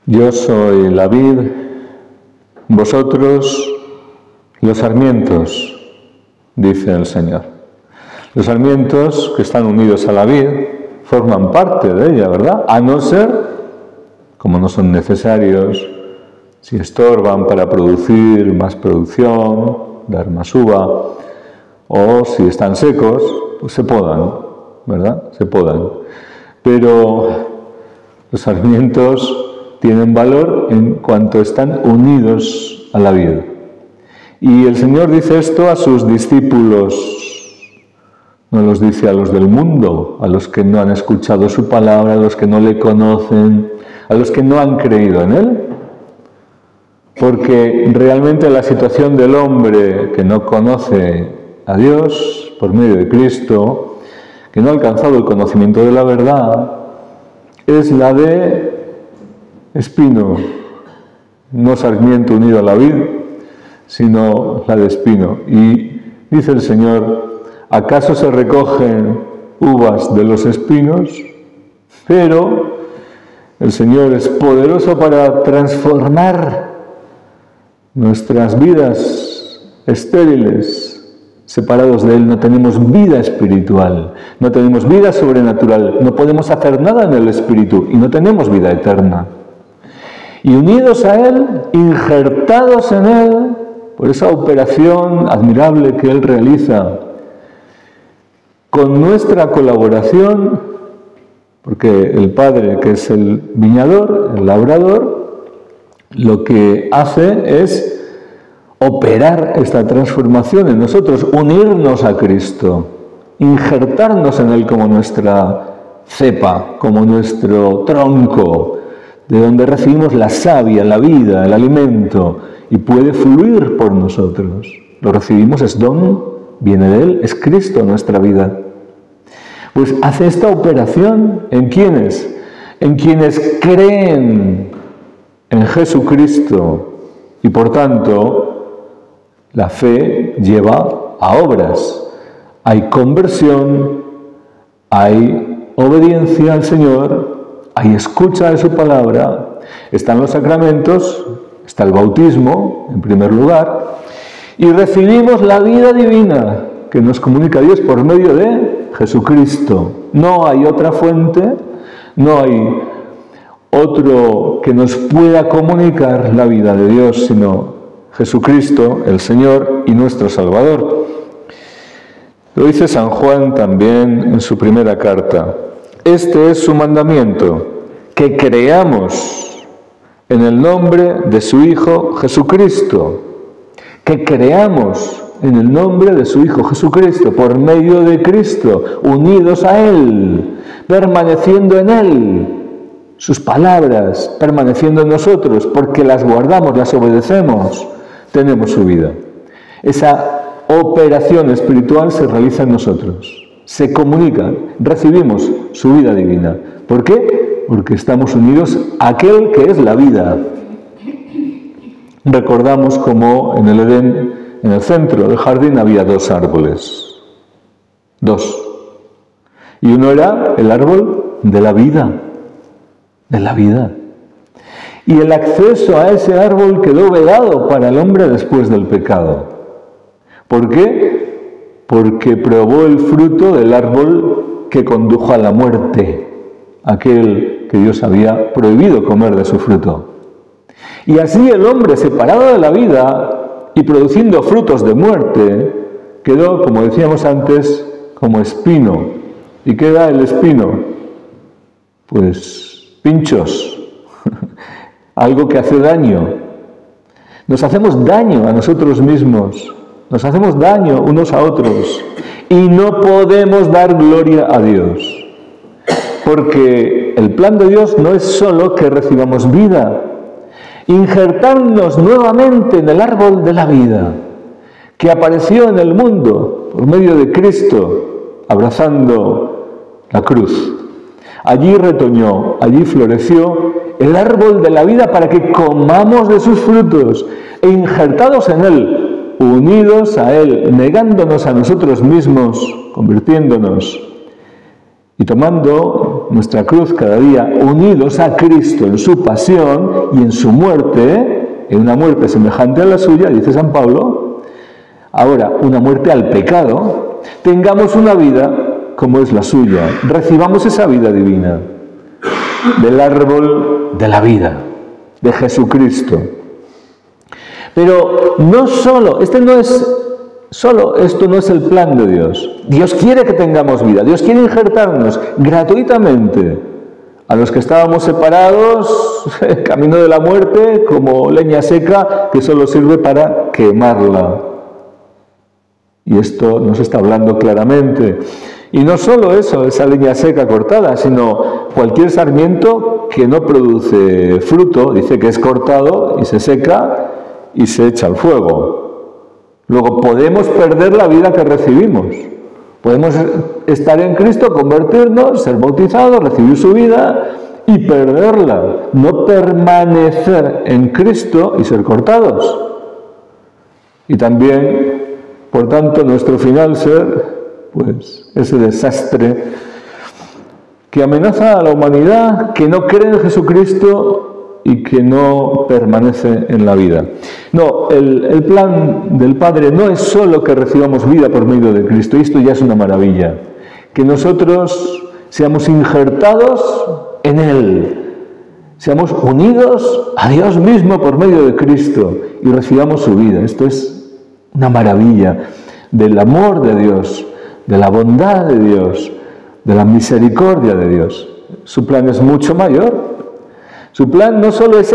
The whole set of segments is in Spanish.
Yo soy la vid, vosotros los sarmientos, dice el Señor. Los sarmientos que están unidos a la vid forman parte de ella, ¿verdad? A no ser, como no son necesarios, si estorban para producir más producción, dar más uva, o si están secos, pues se podan, ¿verdad? Se podan. Pero los sarmientos tienen valor en cuanto están unidos a la vid. Y el Señor dice esto a sus discípulos, no los dice a los del mundo, a los que no han escuchado su palabra, a los que no le conocen, a los que no han creído en Él. Porque realmente la situación del hombre que no conoce a Dios por medio de Cristo, que no ha alcanzado el conocimiento de la verdad, es la de espino, no sarmiento unido a la vid, sino la de espino. Y dice el Señor, ¿acaso se recogen uvas de los espinos? Pero el Señor es poderoso para transformar nuestras vidas estériles. Separados de Él no tenemos vida espiritual, no tenemos vida sobrenatural, no podemos hacer nada en el Espíritu y no tenemos vida eterna. Y unidos a Él, injertados en Él, por esa operación admirable que Él realiza, con nuestra colaboración, porque el Padre, que es el viñador, el labrador, lo que hace es operar esta transformación en nosotros, unirnos a Cristo, injertarnos en Él como nuestra cepa, como nuestro tronco, de donde recibimos la savia, la vida, el alimento, y puede fluir por nosotros. Lo recibimos, es don, viene de Él, es Cristo nuestra vida. Pues hace esta operación ¿en quiénes? En quienes creen en Jesucristo, y por tanto la fe lleva a obras. Hay conversión, hay obediencia al Señor, hay escucha de su palabra, están los sacramentos, está el bautismo, en primer lugar, y recibimos la vida divina que nos comunica Dios por medio de Jesucristo. No hay otra fuente, no hay otro que nos pueda comunicar la vida de Dios, sino Jesucristo, el Señor y nuestro Salvador. Lo dice San Juan también en su primera carta. Este es su mandamiento, que creamos en el nombre de su Hijo Jesucristo. Que creamos en el nombre de su Hijo Jesucristo, por medio de Cristo, unidos a Él, permaneciendo en Él. Sus palabras permaneciendo en nosotros, porque las guardamos, las obedecemos, tenemos su vida. Esa operación espiritual se realiza en nosotros, se comunica, recibimos su vida divina. ¿Por qué? Porque estamos unidos a aquel que es la vida. Recordamos como en el Edén, en el centro del jardín, había dos árboles. Dos. Y uno era el árbol de la vida. De la vida. Y el acceso a ese árbol quedó vedado para el hombre después del pecado. ¿Por qué? Porque probó el fruto del árbol que condujo a la muerte, aquel que Dios había prohibido comer de su fruto. Y así el hombre, separado de la vida y produciendo frutos de muerte, quedó, como decíamos antes, como espino. ¿Y qué da el espino? Pues pinchos, algo que hace daño. Nos hacemos daño a nosotros mismos, nos hacemos daño unos a otros y no podemos dar gloria a Dios. Porque el plan de Dios no es solo que recibamos vida, injertarnos nuevamente en el árbol de la vida, que apareció en el mundo por medio de Cristo, abrazando la cruz. Allí retoñó, allí floreció el árbol de la vida para que comamos de sus frutos e injertados en Él, unidos a Él, negándonos a nosotros mismos, convirtiéndonos y tomando nuestra cruz cada día, unidos a Cristo en su pasión y en su muerte, en una muerte semejante a la suya, dice San Pablo, ahora una muerte al pecado, tengamos una vida como es la suya, recibamos esa vida divina del árbol de la vida, de Jesucristo. Pero no solo, esto no es el plan de Dios. Dios quiere que tengamos vida, Dios quiere injertarnos gratuitamente a los que estábamos separados, camino de la muerte, como leña seca que solo sirve para quemarla. Y esto nos está hablando claramente. Y no solo eso, esa leña seca cortada, sino cualquier sarmiento que no produce fruto, dice que es cortado y se seca y se echa al fuego. Luego podemos perder la vida que recibimos. Podemos estar en Cristo, convertirnos, ser bautizados, recibir su vida y perderla. No permanecer en Cristo y ser cortados. Y también, por tanto, nuestro final ser, pues, ese desastre que amenaza a la humanidad, que no cree en Jesucristo y que no permanece en la vida. No, el plan del Padre no es solo que recibamos vida por medio de Cristo, y esto ya es una maravilla, que nosotros seamos injertados en Él, seamos unidos a Dios mismo por medio de Cristo y recibamos su vida. Esto es una maravilla del amor de Dios, de la bondad de Dios, de la misericordia de Dios. Su plan es mucho mayor. Su plan no solo es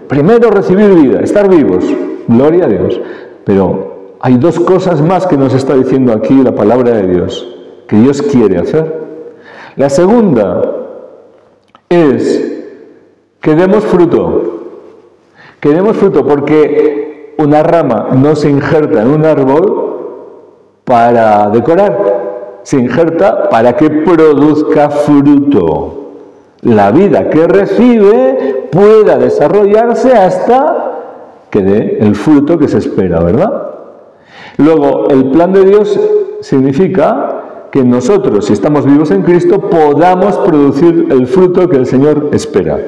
primero recibir vida, estar vivos, gloria a Dios, pero hay dos cosas más que nos está diciendo aquí la palabra de Dios, que Dios quiere hacer. La segunda es que demos fruto porque una rama no se injerta en un árbol para decorar, se injerta para que produzca fruto. La vida que recibe pueda desarrollarse hasta que dé el fruto que se espera, ¿verdad? Luego, el plan de Dios significa que nosotros, si estamos vivos en Cristo, podamos producir el fruto que el Señor espera.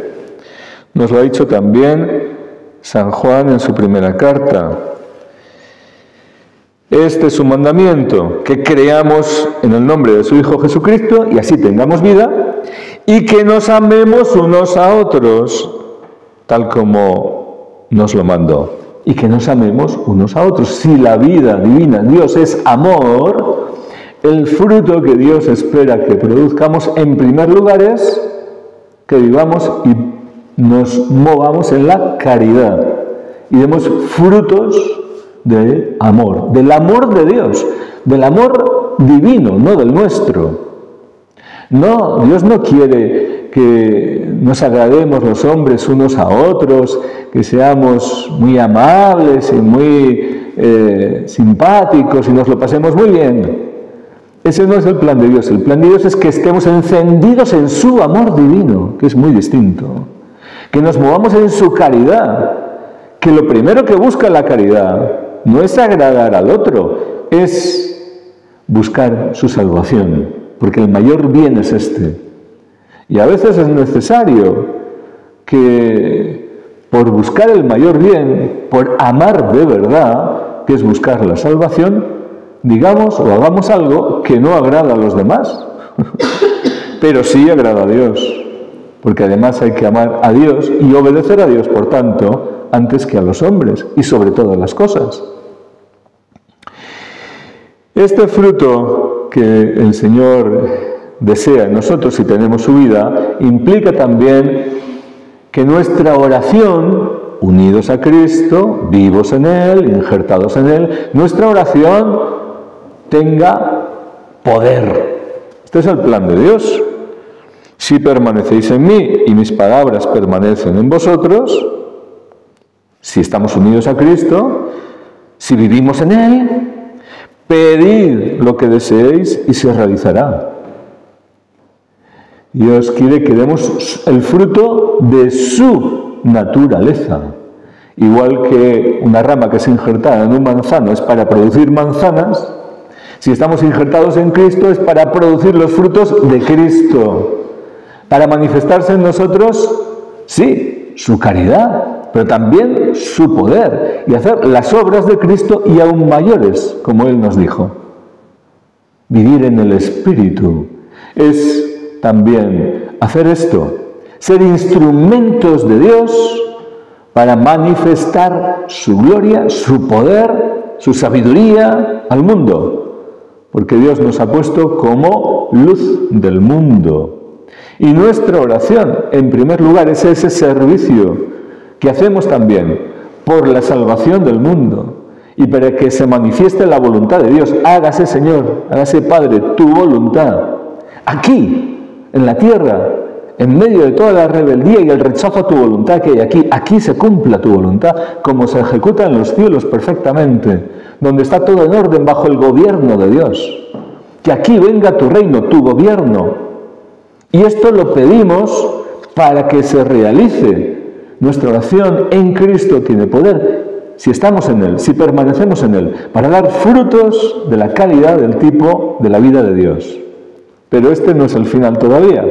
Nos lo ha dicho también San Juan en su primera carta. Este es su mandamiento, que creamos en el nombre de su Hijo Jesucristo y así tengamos vida, y que nos amemos unos a otros, tal como nos lo mandó. Y que nos amemos unos a otros. Si la vida divina, Dios es amor, el fruto que Dios espera que produzcamos en primer lugar es que vivamos y nos movamos en la caridad y demos frutos de amor, del amor de Dios, del amor divino, no del nuestro. No, Dios no quiere que nos agrademos los hombres unos a otros, que seamos muy amables y muy simpáticos y nos lo pasemos muy bien. Ese no es el plan de Dios. El plan de Dios es que estemos encendidos en su amor divino, que es muy distinto. Que nos movamos en su caridad, que lo primero que busca la caridad no es agradar al otro, es buscar su salvación, porque el mayor bien es este. Y a veces es necesario que por buscar el mayor bien, por amar de verdad, que es buscar la salvación, digamos o hagamos algo que no agrada a los demás, pero sí agrada a Dios, porque además hay que amar a Dios y obedecer a Dios, por tanto, antes que a los hombres y sobre todas las cosas. Este fruto que el Señor desea en nosotros si tenemos su vida, implica también que nuestra oración, unidos a Cristo, vivos en Él, injertados en Él, nuestra oración tenga poder. Este es el plan de Dios. Si permanecéis en mí y mis palabras permanecen en vosotros, si estamos unidos a Cristo, si vivimos en Él, pedid lo que deseéis y se realizará. Dios quiere que demos el fruto de su naturaleza. Igual que una rama que es injertada en un manzano es para producir manzanas, si estamos injertados en Cristo es para producir los frutos de Cristo. para manifestarse en nosotros, sí, su caridad, pero también su poder y hacer las obras de Cristo y aún mayores, como Él nos dijo. Vivir en el Espíritu es también hacer esto, ser instrumentos de Dios para manifestar su gloria, su poder, su sabiduría al mundo, porque Dios nos ha puesto como luz del mundo. Y nuestra oración, en primer lugar, es ese servicio que hacemos también por la salvación del mundo y para que se manifieste la voluntad de Dios. Hágase, Señor, hágase, Padre, tu voluntad, aquí, en la tierra, en medio de toda la rebeldía y el rechazo a tu voluntad que hay aquí. Aquí se cumpla tu voluntad, como se ejecuta en los cielos perfectamente, donde está todo en orden bajo el gobierno de Dios. Que aquí venga tu reino, tu gobierno. Y esto lo pedimos para que se realice. Nuestra oración en Cristo tiene poder si estamos en Él, si permanecemos en Él, para dar frutos de la calidad del tipo de la vida de Dios. Pero este no es el final todavía,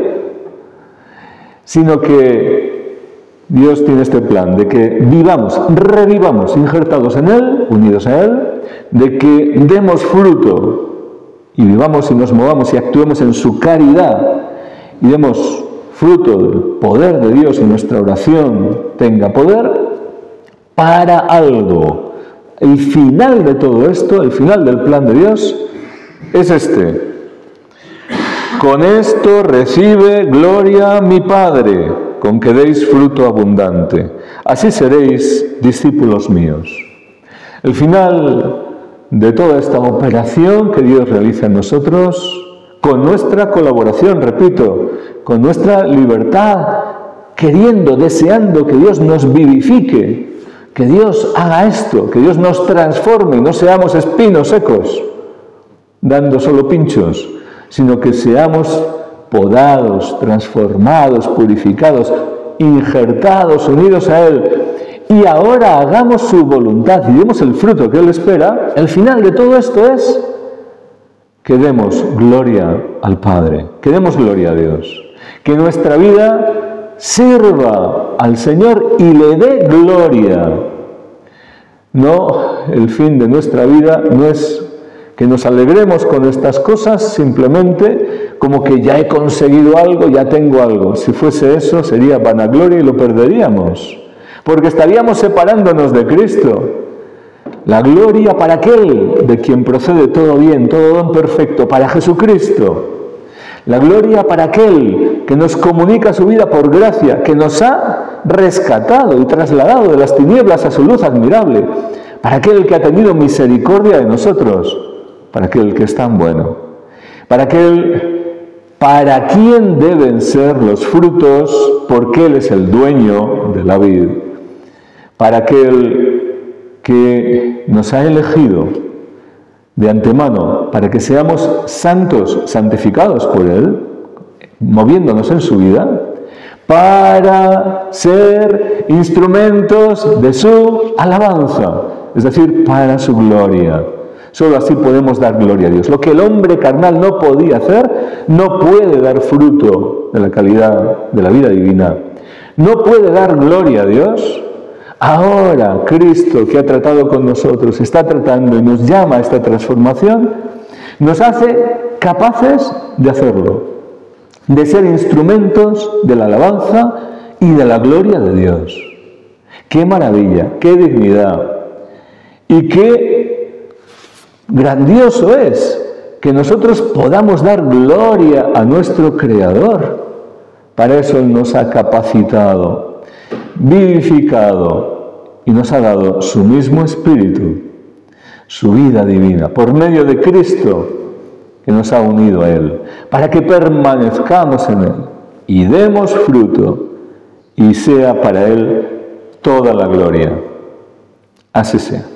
sino que Dios tiene este plan de que vivamos, revivamos, injertados en Él, unidos a Él, de que demos fruto y vivamos y nos movamos y actuemos en su caridad y demos fruto del poder de Dios y nuestra oración tenga poder para algo. El final de todo esto, el final del plan de Dios, es este. Con esto recibe gloria mi Padre, con que deis fruto abundante. Así seréis discípulos míos. El final de toda esta operación que Dios realiza en nosotros, con nuestra colaboración, repito, con nuestra libertad, queriendo, deseando que Dios nos vivifique, que Dios haga esto, que Dios nos transforme y no seamos espinos secos, dando solo pinchos, sino que seamos podados, transformados, purificados, injertados, unidos a Él, y ahora hagamos su voluntad y demos el fruto que Él espera. El final de todo esto es que demos gloria al Padre, que demos gloria a Dios, que nuestra vida sirva al Señor y le dé gloria. No, el fin de nuestra vida no es que nos alegremos con estas cosas simplemente como que ya he conseguido algo, ya tengo algo. Si fuese eso sería vanagloria y lo perderíamos, porque estaríamos separándonos de Cristo. La gloria para aquel de quien procede todo bien, todo don perfecto, para Jesucristo. La gloria para aquel que nos comunica su vida por gracia, que nos ha rescatado y trasladado de las tinieblas a su luz admirable, para aquel que ha tenido misericordia de nosotros, para aquel que es tan bueno, para aquel para quien deben ser los frutos, porque Él es el dueño de la vid, para aquel que nos ha elegido de antemano para que seamos santos, santificados por Él, moviéndonos en su vida, para ser instrumentos de su alabanza, es decir, para su gloria. Solo así podemos dar gloria a Dios. Lo que el hombre carnal no podía hacer, no puede dar fruto de la calidad de la vida divina. No puede dar gloria a Dios. Ahora Cristo, que ha tratado con nosotros, está tratando y nos llama a esta transformación, nos hace capaces de hacerlo, de ser instrumentos de la alabanza y de la gloria de Dios. ¡Qué maravilla! ¡Qué dignidad! Y qué grandioso es que nosotros podamos dar gloria a nuestro Creador. Para eso Él nos ha capacitado, vivificado y nos ha dado su mismo Espíritu, su vida divina, por medio de Cristo que nos ha unido a Él, para que permanezcamos en Él y demos fruto y sea para Él toda la gloria. Así sea.